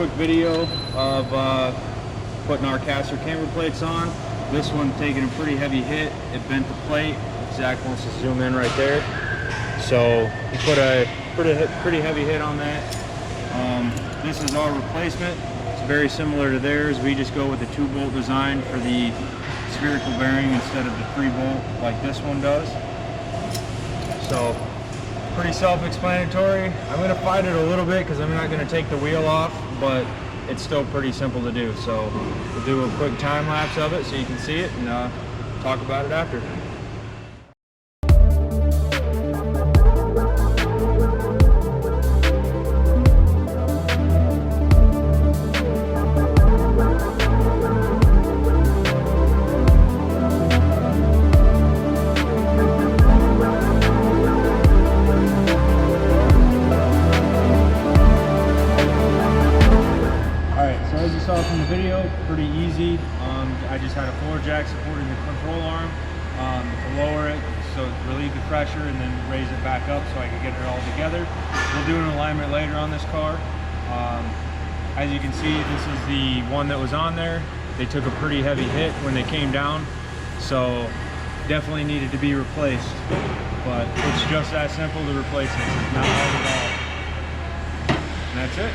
quick video of putting our caster camber plates on. This one taking a pretty heavy hit. It bent the plate. Zach wants to zoom in right there. So he put a pretty heavy hit on that. This is our replacement. It's very similar to theirs. We just go with a 2-bolt design for the spherical bearing instead of the 3-bolt like this one does. So pretty self-explanatory. I'm going to fight it a little bit because I'm not going to take the wheel off, but it's still pretty simple to do. So we'll do a quick time lapse of it so you can see it and talk about it after. From the video, pretty easy. I just had a floor jack supporting the control arm to lower it, so relieve the pressure and then raise it back up so I can get it all together. We'll do an alignment later on this car. As you can see, this is the one that was on there. They took a pretty heavy hit when they came down, so definitely needed to be replaced. But it's just that simple to replace it. It's not hard at all. And that's it.